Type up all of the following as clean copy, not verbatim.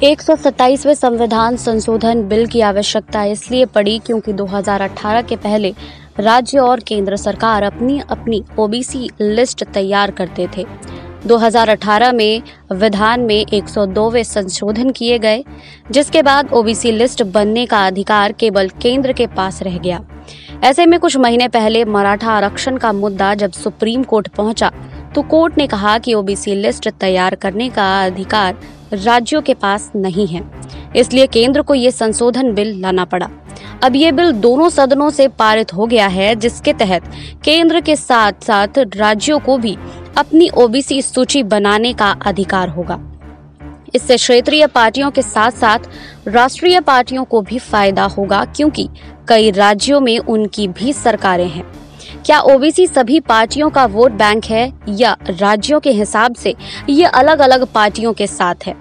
127वें संविधान संशोधन बिल की आवश्यकता इसलिए पड़ी क्योंकि 2018 के पहले राज्य और केंद्र सरकार अपनी अपनी ओबीसी लिस्ट तैयार करते थे। 2018 में विधान में 102वें संशोधन किए गए, जिसके बाद ओबीसी लिस्ट बनने का अधिकार केवल केंद्र के पास रह गया। ऐसे में कुछ महीने पहले मराठा आरक्षण का मुद्दा जब सुप्रीम कोर्ट पहुंचा तो कोर्ट ने कहा कि ओबीसी लिस्ट तैयार करने का अधिकार राज्यों के पास नहीं है, इसलिए केंद्र को ये संशोधन बिल लाना पड़ा। अब ये बिल दोनों सदनों से पारित हो गया है, जिसके तहत केंद्र के साथ साथ राज्यों को भी अपनी ओबीसी सूची बनाने का अधिकार होगा। इससे क्षेत्रीय पार्टियों के साथ साथ राष्ट्रीय पार्टियों को भी फायदा होगा, क्योंकि कई राज्यों में उनकी भी सरकारें हैं। क्या ओबीसी सभी पार्टियों का वोट बैंक है या राज्यों के हिसाब से ये अलग अलग पार्टियों के साथ है?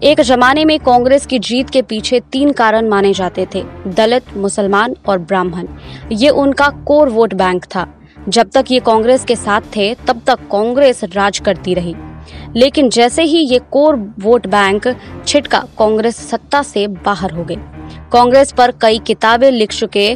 एक जमाने में कांग्रेस की जीत के पीछे 3 कारण माने जाते थे: दलित, मुसलमान और ब्राह्मण। ये उनका कोर वोट बैंक था। जब तक ये कांग्रेस के साथ थे तब तक कांग्रेस राज करती रही, लेकिन जैसे ही ये कोर वोट बैंक छिटका, कांग्रेस सत्ता से बाहर हो गई। कांग्रेस पर कई किताबें लिख चुके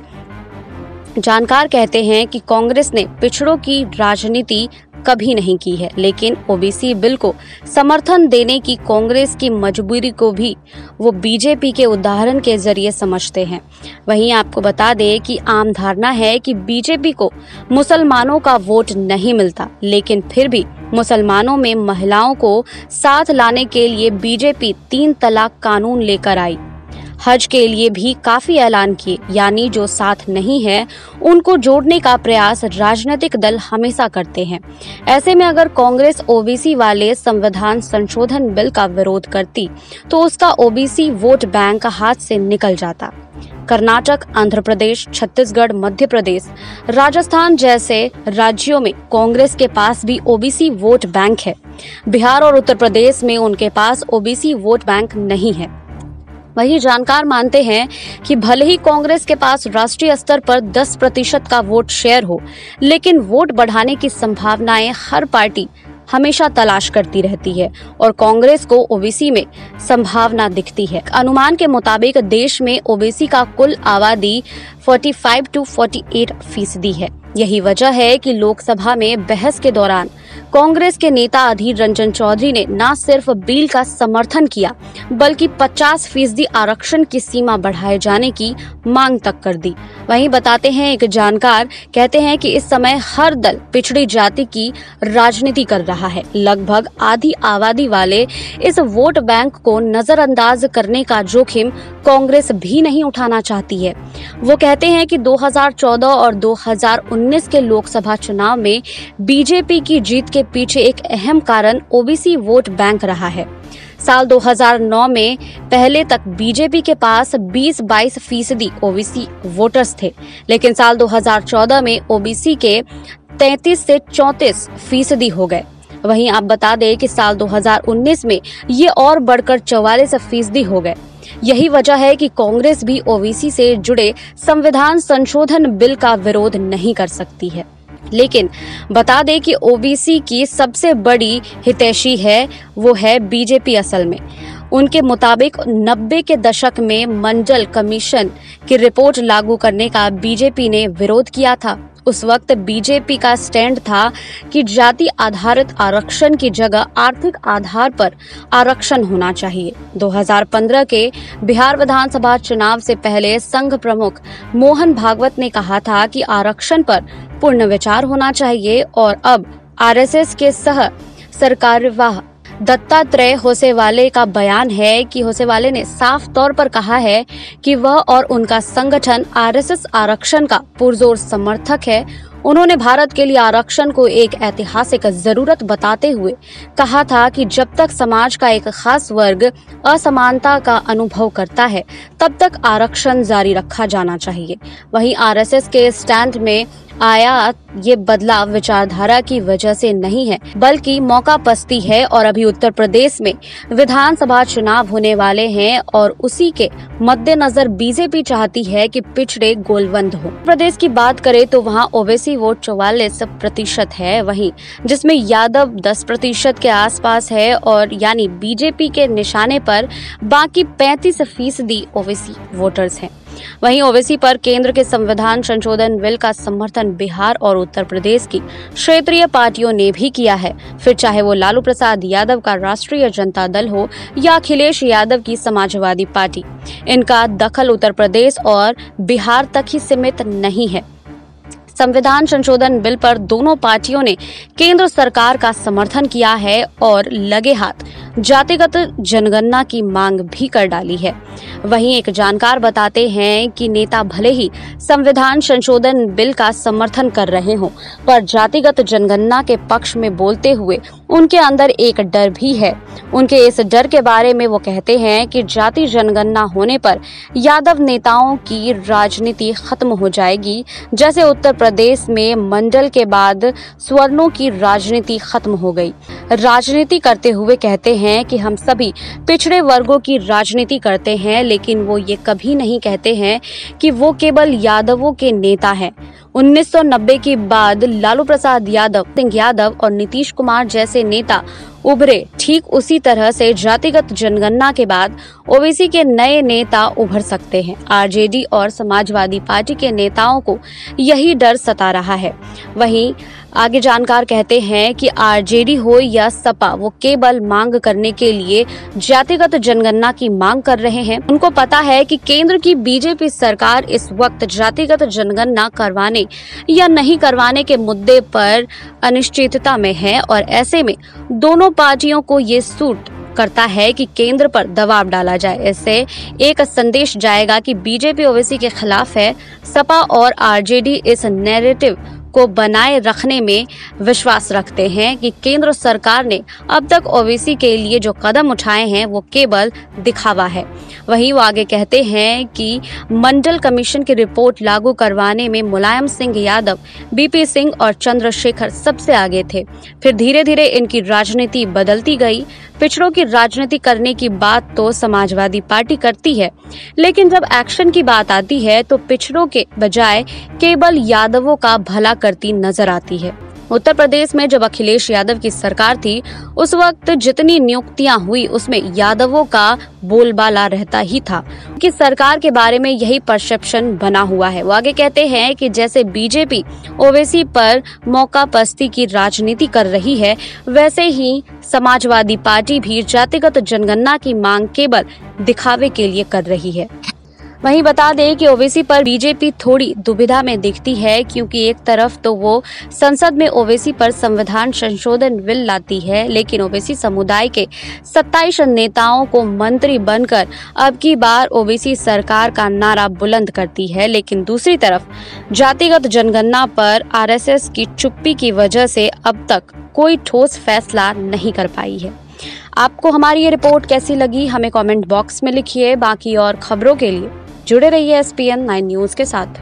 जानकार कहते हैं कि कांग्रेस ने पिछड़ों की राजनीति कभी नहीं की है, लेकिन ओबीसी बिल को समर्थन देने की कांग्रेस की मजबूरी को भी वो बीजेपी के उदाहरण के जरिए समझते हैं। वहीं आपको बता दें कि आम धारणा है कि बीजेपी को मुसलमानों का वोट नहीं मिलता, लेकिन फिर भी मुसलमानों में महिलाओं को साथ लाने के लिए बीजेपी 3 तलाक कानून लेकर आई। हज के लिए भी काफी ऐलान किए, यानी जो साथ नहीं है उनको जोड़ने का प्रयास राजनीतिक दल हमेशा करते हैं। ऐसे में अगर कांग्रेस ओबीसी वाले संविधान संशोधन बिल का विरोध करती तो उसका ओबीसी वोट बैंक हाथ से निकल जाता। कर्नाटक, आंध्र प्रदेश, छत्तीसगढ़, मध्य प्रदेश, राजस्थान जैसे राज्यों में कांग्रेस के पास भी ओबीसी वोट बैंक है। बिहार और उत्तर प्रदेश में उनके पास ओबीसी वोट बैंक नहीं है। वही जानकार मानते हैं कि भले ही कांग्रेस के पास राष्ट्रीय स्तर पर 10% का वोट शेयर हो, लेकिन वोट बढ़ाने की संभावनाएं हर पार्टी हमेशा तलाश करती रहती है और कांग्रेस को ओबीसी में संभावना दिखती है। अनुमान के मुताबिक देश में ओबीसी का कुल आबादी 45 to 48% है। यही वजह है कि लोकसभा में बहस के दौरान कांग्रेस के नेता अधीर रंजन चौधरी ने न सिर्फ बिल का समर्थन किया, बल्कि 50% आरक्षण की सीमा बढ़ाए जाने की मांग तक कर दी। वहीं बताते हैं एक जानकार कहते हैं कि इस समय हर दल पिछड़ी जाति की राजनीति कर रहा है। लगभग आधी आबादी वाले इस वोट बैंक को नजरअंदाज करने का जोखिम कांग्रेस भी नहीं उठाना चाहती है। वो कहते हैं कि 2014 और 2019 के लोकसभा चुनाव में बीजेपी की जीत के पीछे एक अहम कारण ओबीसी वोट बैंक रहा है। साल 2009 में पहले तक बीजेपी के पास 20-22% ओबीसी वोटर्स थे, लेकिन साल 2014 में ओबीसी के 33 से 34% हो गए। वहीं आप बता दें कि साल 2019 में ये और बढ़कर 44% हो गए। यही वजह है कि कांग्रेस भी ओबीसी से जुड़े संविधान संशोधन बिल का विरोध नहीं कर सकती है। लेकिन बता दें कि ओबीसी की सबसे बड़ी हितैषी है वो है बीजेपी। असल में उनके मुताबिक 90 के दशक में मंडल कमीशन की रिपोर्ट लागू करने का बीजेपी ने विरोध किया था। उस वक्त बीजेपी का स्टैंड था कि जाति आधारित आरक्षण की जगह आर्थिक आधार पर आरक्षण होना चाहिए। 2015 के बिहार विधानसभा चुनाव से पहले संघ प्रमुख मोहन भागवत ने कहा था कि आरक्षण पर पूर्ण विचार होना चाहिए, और अब आरएसएस के सह सरकार्यवाह दत्तात्रेय होसेवाले का बयान है कि होसेवाले ने साफ तौर पर कहा है कि वह और उनका संगठन आरएसएस आरक्षण का पुरजोर समर्थक है। उन्होंने भारत के लिए आरक्षण को एक ऐतिहासिक जरूरत बताते हुए कहा था कि जब तक समाज का एक खास वर्ग असमानता का अनुभव करता है, तब तक आरक्षण जारी रखा जाना चाहिए। वहीं आरएसएस के स्टैंड में आया ये बदलाव विचारधारा की वजह से नहीं है, बल्कि मौका पस्ती है। और अभी उत्तर प्रदेश में विधानसभा चुनाव होने वाले हैं और उसी के मद्देनजर बीजेपी चाहती है कि पिछड़े गोलबंद हो। प्रदेश की बात करें तो वहां ओबीसी ओबीसी वोट 44% है, वहीं जिसमें यादव 10% के आसपास है और यानी बीजेपी के निशाने पर बाकी 35% ओबीसी वोटर्स हैं। वहीं ओबीसी पर केंद्र के संविधान संशोधन बिल का समर्थन बिहार और उत्तर प्रदेश की क्षेत्रीय पार्टियों ने भी किया है, फिर चाहे वो लालू प्रसाद यादव का राष्ट्रीय जनता दल हो या अखिलेश यादव की समाजवादी पार्टी। इनका दखल उत्तर प्रदेश और बिहार तक ही सीमित नहीं है। संविधान संशोधन बिल पर दोनों पार्टियों ने केंद्र सरकार का समर्थन किया है और लगे हाथ जातिगत जनगणना की मांग भी कर डाली है। वहीं एक जानकार बताते हैं कि नेता भले ही संविधान संशोधन बिल का समर्थन कर रहे हों, पर जातिगत जनगणना के पक्ष में बोलते हुए उनके अंदर एक डर भी है। उनके इस डर के बारे में वो कहते हैं कि जाति जनगणना होने पर यादव नेताओं की राजनीति खत्म हो जाएगी, जैसे उत्तर प्रदेश में मंडल के बाद स्वर्णों की राजनीति खत्म हो गई। राजनीति करते हुए कहते हैं कि हम सभी पिछड़े वर्गों की राजनीति करते हैं, लेकिन वो ये कभी नहीं कहते हैं कि वो केवल यादवों के नेता हैं। 1990 के बाद लालू प्रसाद यादव, सिंह यादव और नीतीश कुमार जैसे नेता उभरे, ठीक उसी तरह से जातिगत जनगणना के बाद ओबीसी के नए नेता उभर सकते हैं। आरजेडी और समाजवादी पार्टी के नेताओं को यही डर सता रहा है। वहीं आगे जानकार कहते हैं कि आरजेडी हो या सपा, वो केवल मांग करने के लिए जातिगत जनगणना की मांग कर रहे हैं। उनको पता है कि केंद्र की बीजेपी सरकार इस वक्त जातिगत जनगणना करवाने या नहीं करवाने के मुद्दे पर अनिश्चितता में है और ऐसे में दोनों पार्टियों को ये सूट करता है कि केंद्र पर दबाव डाला जाए। इससे एक संदेश जाएगा कि बीजेपी ओबीसी के खिलाफ है। सपा और आरजेडी इस नैरेटिव को बनाए रखने में विश्वास रखते हैं कि केंद्र सरकार ने अब तक ओबीसी के लिए जो कदम उठाए हैं वो केवल दिखावा है। वहीं वो आगे कहते हैं कि मंडल कमीशन की रिपोर्ट लागू करवाने में मुलायम सिंह यादव, बीपी सिंह और चंद्रशेखर सबसे आगे थे। फिर धीरे धीरे इनकी राजनीति बदलती गई। पिछड़ों की राजनीति करने की बात तो समाजवादी पार्टी करती है, लेकिन जब एक्शन की बात आती है तो पिछड़ों के बजाय केवल यादवों का भला करती नजर आती है। उत्तर प्रदेश में जब अखिलेश यादव की सरकार थी, उस वक्त जितनी नियुक्तियां हुई उसमें यादवों का बोलबाला रहता ही था कि सरकार के बारे में यही परसेप्शन बना हुआ है। वो आगे कहते हैं कि जैसे बीजेपी ओबीसी पर मौकापरस्ती की राजनीति कर रही है, वैसे ही समाजवादी पार्टी भी जातिगत जनगणना की मांग केवल दिखावे के लिए कर रही है। वहीं बता दें कि ओबीसी पर बीजेपी थोड़ी दुविधा में दिखती है, क्योंकि एक तरफ तो वो संसद में ओबीसी पर संविधान संशोधन बिल लाती है, लेकिन ओबीसी समुदाय के 27 नेताओं को मंत्री बनकर अब की बार ओबीसी सरकार का नारा बुलंद करती है। लेकिन दूसरी तरफ जातिगत जनगणना पर आरएसएस की चुप्पी की वजह से अब तक कोई ठोस फैसला नहीं कर पाई है। आपको हमारी ये रिपोर्ट कैसी लगी, हमें कमेंट बॉक्स में लिखिए। बाकी और खबरों के लिए जुड़े रहिए SPN 9 न्यूज के साथ।